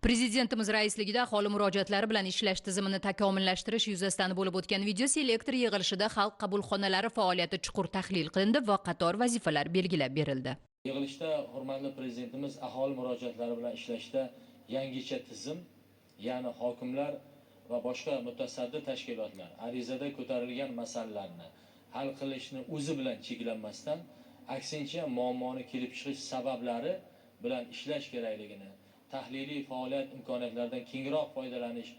Prezidentimiz raisligida aholi murojaatlari bilan ishlash tizimini takomillashtirish yuzasidan bo'lib o'tgan video selektor yig'ilishida xalq qabulxonalari faoliyati chuqur tahlil qilindi va qator vazifalar belgilab berildi. Yig'ilishda hurmatli prezidentimiz aholi murojaatlari bilan ishlashda yangicha tizim, ya'ni hokimlar va boshqa mutasaddi tashkilotlar arizada ko'tarilgan masalalarni hal qilishni o'zi bilan cheklanmasdan, aksincha muammoni kelib chiqish sabablari bilan ishlash kerakligini, tahliliy faoliyat imkoniyatlaridan kengroq foydalanish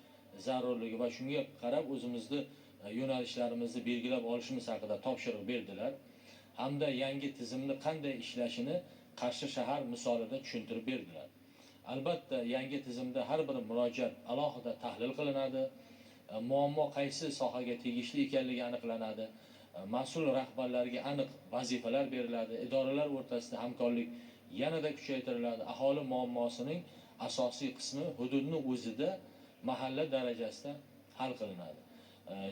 zarurligi va shunga qarab o'zimizni yo'nalishlarimizni belgilab olishimiz haqida topshiriq berdilar. Hamda yangi tizimni qanday ishlashini Qarshi shahar misolida tushuntirib berdilar. Albatta, yangi tizimda har bir murojaat alohida tahlil qilinadi, muammo qaysi sohaga tegishli ekanligi aniqlanadi, mas'ul rahbarlarga aniq vazifalar beriladi, idoralar o'rtasida hamkorlik yanada kuchaytiriladi. Aholi muammosining asosiy qismi hududning o'zida mahalla darajasida hal qilinadi.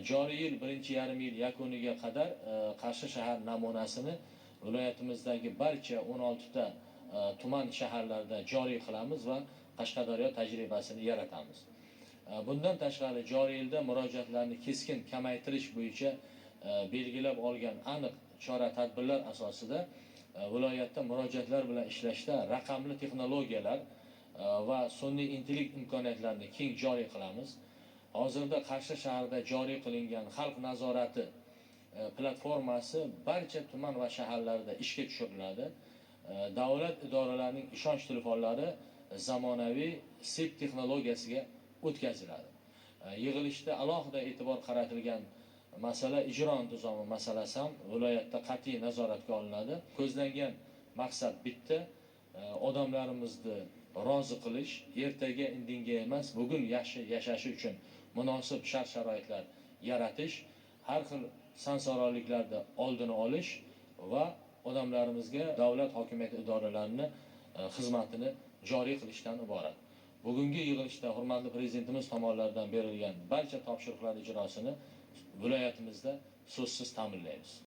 Joriy yil birinchi yarim yil yakuniga qadar Qarshi shahar namunasini viloyatimizdagi barcha 16 ta tuman shaharlarda joriy qilamiz va Qashqadaryo tajribasini yaratamiz. Bundan tashqari joriy yilda murojaatlarni keskin kamaytirish bo'yicha belgilab olgan aniq chora-tadbirlar asosida viloyatda murojaatlar bilan ishlashda raqamli texnologiyalar va sun'iy intellekt imkoniyatlarini keng joriy qilamiz. Hozirda Qarshi shahrida joriy qilingan xalq nazorati platformasi barcha tuman va shaharlarda ishga tushiriladi. Davlat idoralarining ishonch telefonlari zamonaviy SIP texnologiyasiga o'tkaziladi. Yig'ilishda alohida e'tibor qaratilgan masala ijro intizomi masalasi ham viloyatda qat'iy nazoratga olinadi. Ko'zlangan maqsad bitta: odamlarimizni rozi qilish, ertaga indinga emas, bugun yaxshi yashashi uchun munosib shart-sharoitlar yaratish, har xil sansoronliklarda oldini olish va odamlarimizga davlat hokimiyat idoralarining xizmatini joriy qilishdan iborat. Bugungi yig'ilishda hurmatli prezidentimiz tomonidan berilgan barcha topshiriqlar ijrosini viloyatimizda so'zsiz ta'minlaymiz.